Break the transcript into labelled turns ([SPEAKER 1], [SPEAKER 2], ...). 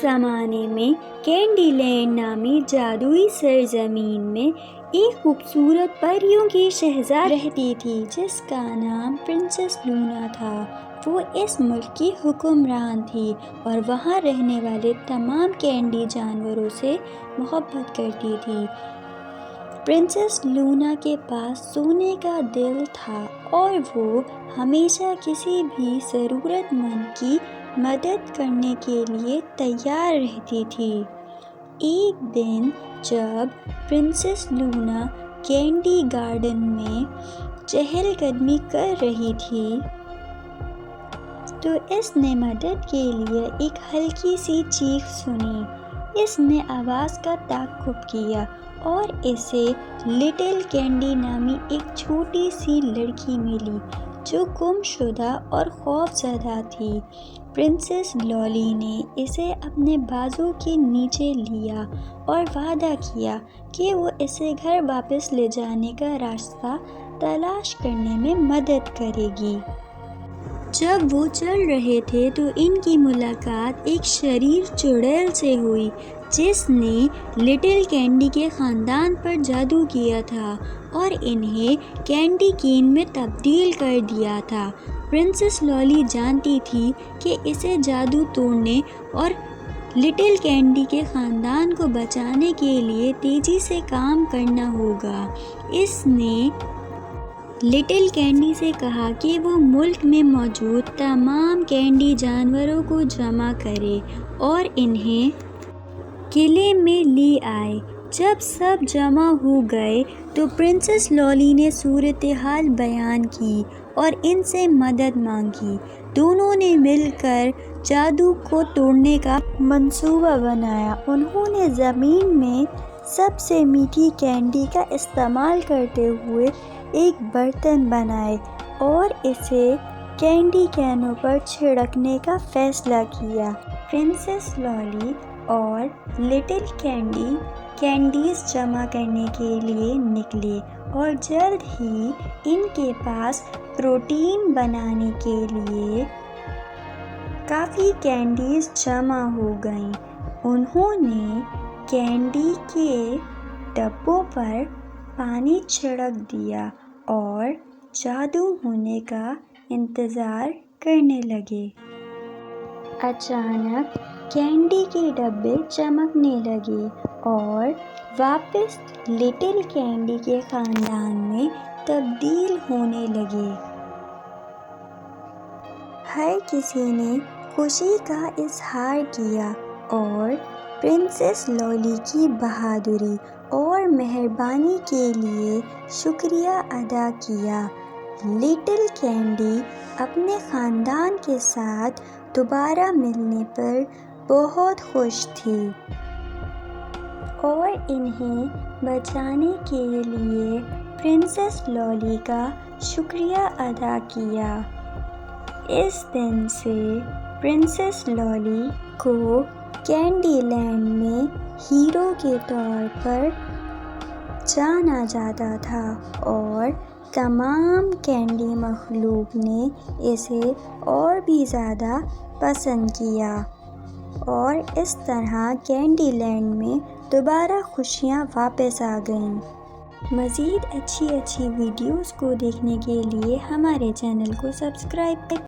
[SPEAKER 1] زمانے میں candy land نامی جادوئی سرزمین میں ایک خوبصورت پریوں کی شہزادی رہتی تھی جس کا نام پرنسس لونا تھا۔ وہ اس ملک کی حکمران تھی اور وہاں رہنے والے تمام کینڈی جانوروں سے محبت کرتی تھی۔ پرنسس لونا کے پاس سونے کا دل تھا اور وہ ہمیشہ کسی بھی ضرورت مند کی مدد کرنے کے لیے تیار رہتی تھی۔ ایک دن جب پرنسس لونا کینڈی گارڈن میں چہل قدمی کر رہی تھی تو اس نے مدد کے لیے ایک ہلکی سی چیخ سنی۔ اس نے آواز کا تعاقب کیا اور اسے لٹل کینڈی نامی ایک چھوٹی سی لڑکی ملی جو گم شدہ اور خوف زدہ تھی۔ پرنسس لولی نے اسے اپنے بازو کے نیچے لیا اور وعدہ کیا کہ وہ اسے گھر واپس لے جانے کا راستہ تلاش کرنے میں مدد کرے گی۔ جب وہ چل رہے تھے تو ان کی ملاقات ایک شریر چڑیل سے ہوئی جس نے لٹل کینڈی کے خاندان پر جادو کیا تھا اور انہیں کینڈی کین میں تبدیل کر دیا تھا۔ پرنسس لولی جانتی تھی کہ اسے جادو توڑنے اور لٹل کینڈی کے خاندان کو بچانے کے لیے تیزی سے کام کرنا ہوگا۔ اس نے لٹل کینڈی سے کہا کہ وہ ملک میں موجود تمام کینڈی جانوروں کو جمع کرے اور انہیں قلعے میں لے آئے۔ جب سب جمع ہو گئے تو پرنسس لولی نے صورتحال بیان کی اور ان سے مدد مانگی۔ دونوں نے مل کر جادو کو توڑنے کا منصوبہ بنایا۔ انہوں نے زمین میں سب سے میٹھی کینڈی کا استعمال کرتے ہوئے ایک برتن بنائے اور اسے کینڈی کینوں پر چھڑکنے کا فیصلہ کیا۔ پرنسس لولی اور لٹل کینڈی کینڈیز جمع کرنے کے لیے نکلے اور جلد ہی ان کے پاس پروٹین بنانے کے لیے کافی کینڈیز جمع ہو گئیں۔ انہوں نے کینڈی کے ڈبوں پر پانی چھڑک دیا اور جادو ہونے کا انتظار کرنے لگے۔ اچانک کینڈی کے ڈبے چمکنے لگے اور واپس لٹل کینڈی کے خاندان میں تبدیل ہونے لگے۔ ہر کسی نے خوشی کا اظہار کیا اور پرنسس لولی کی بہادری اور مہربانی کے لیے شکریہ ادا کیا۔ لٹل کینڈی اپنے خاندان کے ساتھ دوبارہ ملنے پر بہت خوش تھی اور انہیں بچانے کے لیے پرنسس لولی کا شکریہ ادا کیا۔ اس دن سے پرنسس لولی کو کینڈی لینڈ میں ہیرو کے طور پر جانا جاتا تھا اور تمام کینڈی مخلوق نے اسے اور بھی زیادہ پسند کیا اور اس طرح کینڈی لینڈ میں دوبارہ خوشیاں واپس آ گئیں۔ مزید اچھی ویڈیوز کو دیکھنے کے لیے ہمارے چینل کو سبسکرائب کریں۔